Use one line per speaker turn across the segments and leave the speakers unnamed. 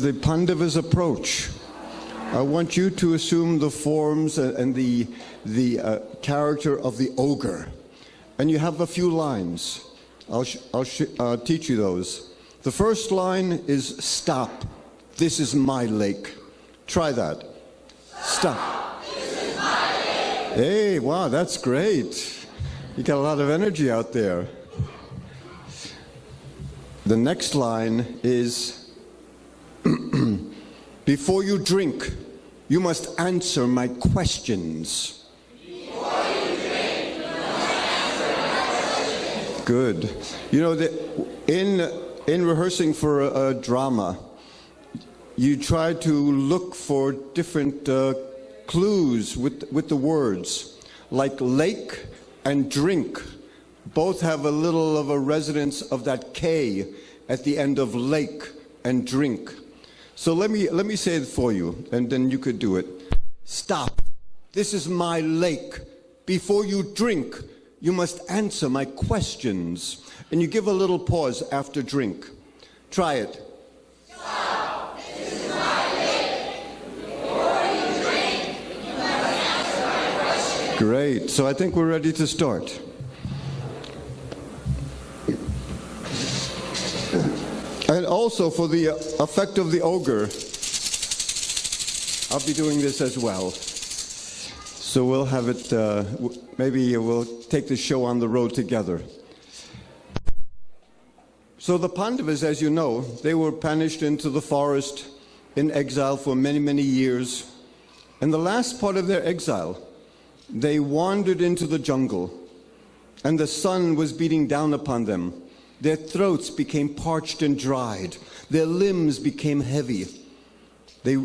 the Pandavas approach, I want you to assume the forms and the character of the ogre. And you have a few lines. I'll teach you those. The first line is stop. This is my lake. Try that. Stop. This is my lake. Hey, wow, that's great. You got a lot of energy out there. The next line is, before you drink, you must answer my questions. Before you drink, you must answer my questions. Good. You know, in rehearsing for a drama, you try to look for different clues with the words, like lake and drink. Both have a little of a resonance of that K at the end of lake and drink. So let me say it for you, and then you could do it. Stop. This is my lake. Before you drink, you must answer my questions. And you give a little pause after drink. Try it. Stop. This is my lake. Before you drink, you must answer my questions. Great. So I think we're ready to start. And also for the effect of the ogre, I'll be doing this as well. So we'll have it, maybe we'll take the show on the road together. So the Pandavas, as you know, they were banished into the forest in exile for many, many years. And the last part of their exile, they wandered into the jungle, and the sun was beating down upon them. Their throats became parched and dried. Their limbs became heavy. They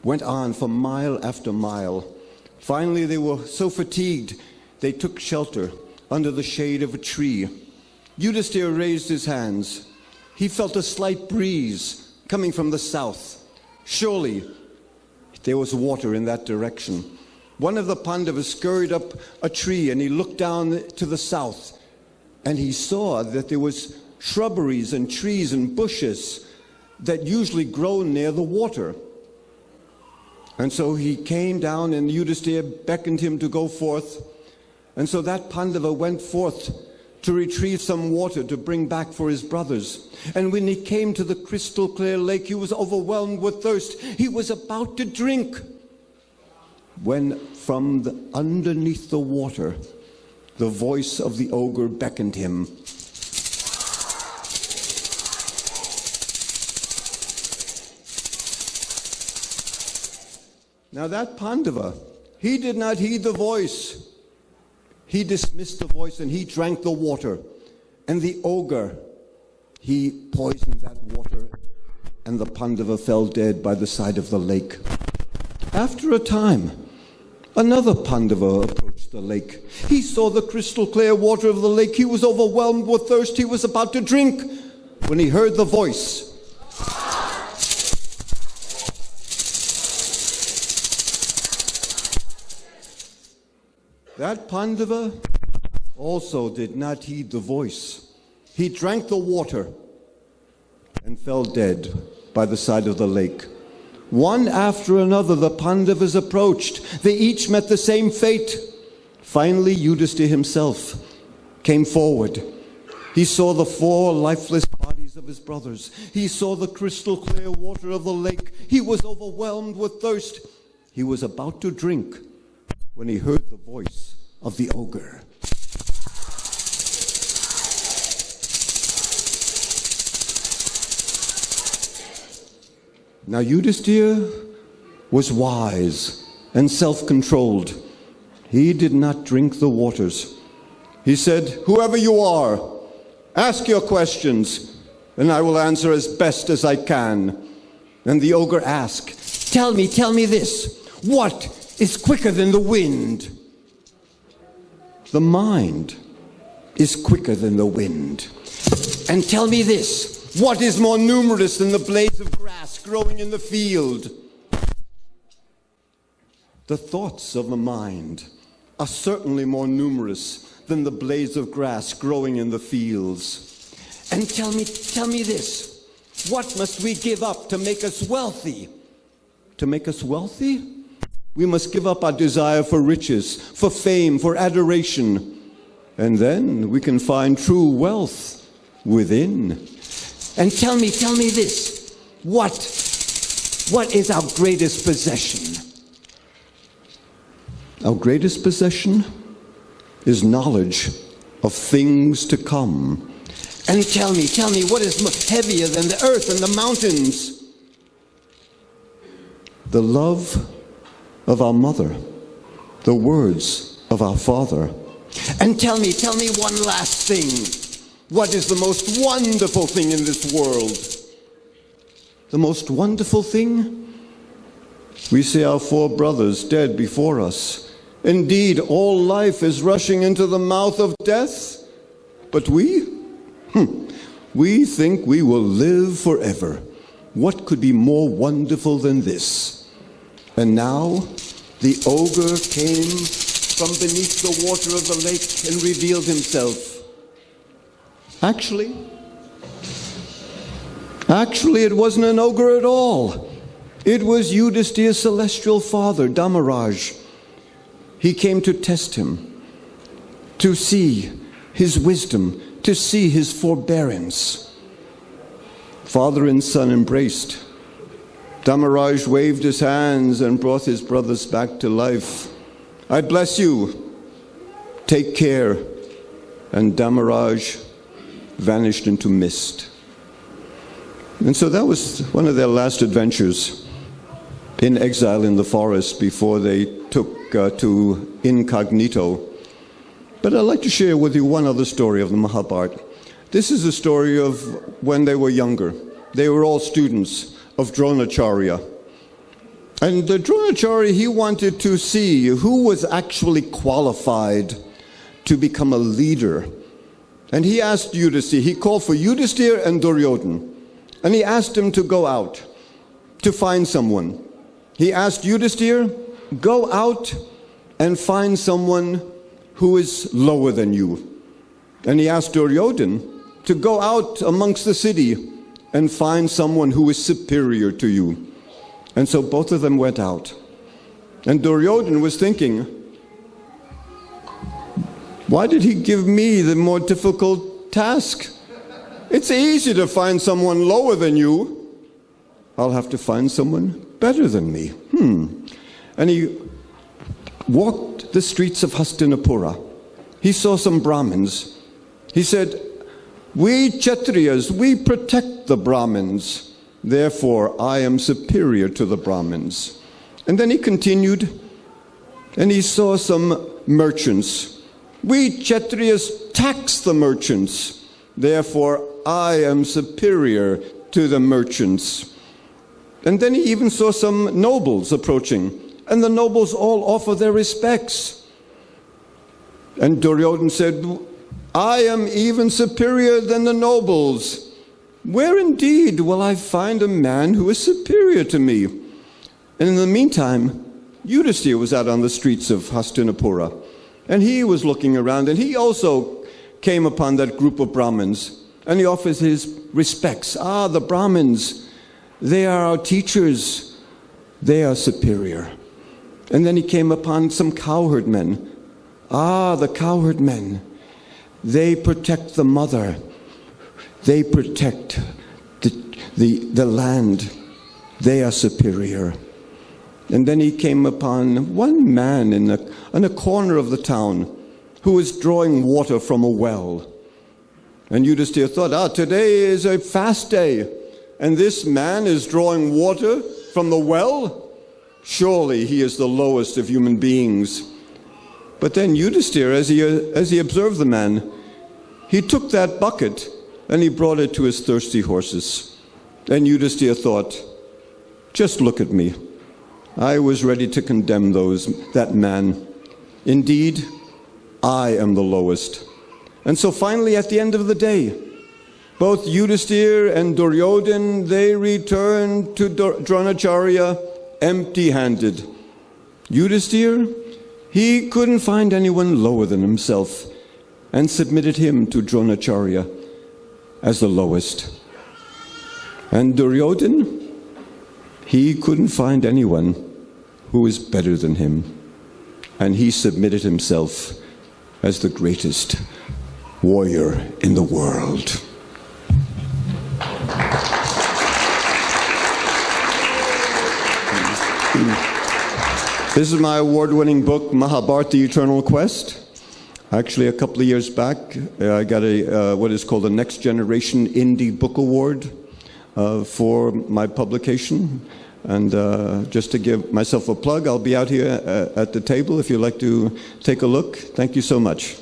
went on for mile after mile. Finally, they were so fatigued, they took shelter under the shade of a tree. Yudhisthira raised his hands. He felt a slight breeze coming from the south. Surely, there was water in that direction. One of the Pandavas scurried up a tree, and he looked down to the south. And he saw that there was shrubberies and trees and bushes that usually grow near the water. And so he came down, and Yudhisthira beckoned him to go forth. And so that Pandava went forth to retrieve some water to bring back for his brothers. And when he came to the crystal clear lake, he was overwhelmed with thirst. He was about to drink, when from underneath the water, the voice of the ogre beckoned him. Now that Pandava, he did not heed the voice. He dismissed the voice and he drank the water. And the ogre, he poisoned that water, and the Pandava fell dead by the side of the lake. After a time, another Pandava approached the lake. He saw the crystal clear water of the lake. He was overwhelmed with thirst. He was about to drink when he heard the voice. That Pandava also did not heed the voice. He drank the water and fell dead by the side of the lake. One after another, the Pandavas approached. They each met the same fate. Finally, Yudhisthira himself came forward. He saw the 4 lifeless bodies of his brothers. He saw the crystal clear water of the lake. He was overwhelmed with thirst. He was about to drink when he heard the voice of the ogre. Now Yudhisthira was wise and self-controlled. He did not drink the waters. He said, "Whoever you are, ask your questions, and I will answer as best as I can." And the ogre asked, tell me this. What is quicker than the wind? The mind is quicker than the wind. And tell me this, what is more numerous than the blades of grass growing in the field? The thoughts of the mind are certainly more numerous than the blades of grass growing in the fields. And tell me this, What must we give up to make us wealthy? To make us wealthy? We must give up our desire for riches, for fame, for adoration. And then we can find true wealth within. And tell me this. What is our greatest possession? Our greatest possession is knowledge of things to come. And tell me, what is heavier than the earth and the mountains? The love of our mother, the words of our father. And tell me one last thing. What is the most wonderful thing in this world? The most wonderful thing? We see our 4 brothers dead before us. Indeed, all life is rushing into the mouth of death. But we think we will live forever. What could be more wonderful than this? And now the ogre came from beneath the water of the lake and revealed himself. Actually, it wasn't an ogre at all. It was Yudhisthira's celestial father, Dharmaraj. He came to test him, to see his wisdom, to see his forbearance. Father and son embraced. Dharmaraj waved his hands and brought his brothers back to life. I bless you. Take care. And Dharmaraj vanished into mist. And so that was one of their last adventures in exile in the forest before they took to incognito. But I'd like to share with you one other story of the Mahabharata. This is a story of when they were younger. They were all students of Dronacharya. And Dronacharya, he wanted to see who was actually qualified to become a leader. And he asked Yudhisthira, he called for Yudhisthira and Duryodhana. And he asked him to go out to find someone. He asked Yudhisthira, go out and find someone who is lower than you. And he asked Duryodhana to go out amongst the city and find someone who is superior to you. And so both of them went out. And Duryodhana was thinking, why did he give me the more difficult task? It's easy to find someone lower than you. I'll have to find someone better than me. And he walked the streets of Hastinapura. He saw some Brahmins. He said, we Kshatriyas, we protect the Brahmins. Therefore, I am superior to the Brahmins. And then he continued, and he saw some merchants. We Kshatriyas tax the merchants. Therefore, I am superior to the merchants. And then he even saw some nobles approaching, and the nobles all offer their respects. And Duryodhana said, I am even superior than the nobles. Where indeed will I find a man who is superior to me? And in the meantime, Yudhisthira was out on the streets of Hastinapura, and he was looking around, and he also came upon that group of Brahmins, and he offers his respects. The Brahmins, they are our teachers. They are superior. And then he came upon some cowherd men. The cowherd men, they protect the mother. They protect the land. They are superior. And then he came upon one man in a corner of the town who was drawing water from a well. And Yudhisthira thought, today is a fast day, and this man is drawing water from the well? Surely he is the lowest of human beings. But then Yudhisthira, as he observed the man, he took that bucket and he brought it to his thirsty horses. And Yudhisthira thought, just look at me. I was ready to condemn that man. Indeed, I am the lowest. And so finally, at the end of the day, both Yudhisthira and Duryodhana, they returned to Dronacharya empty-handed. Yudhisthira, he couldn't find anyone lower than himself and submitted him to Dronacharya as the lowest. And Duryodhan, he couldn't find anyone who was better than him. And he submitted himself as the greatest warrior in the world. This is my award-winning book, Mahabharata, The Eternal Quest. Actually, a couple of years back, I got what is called a Next Generation Indie Book Award for my publication. And just to give myself a plug, I'll be out here at the table if you'd like to take a look. Thank you so much.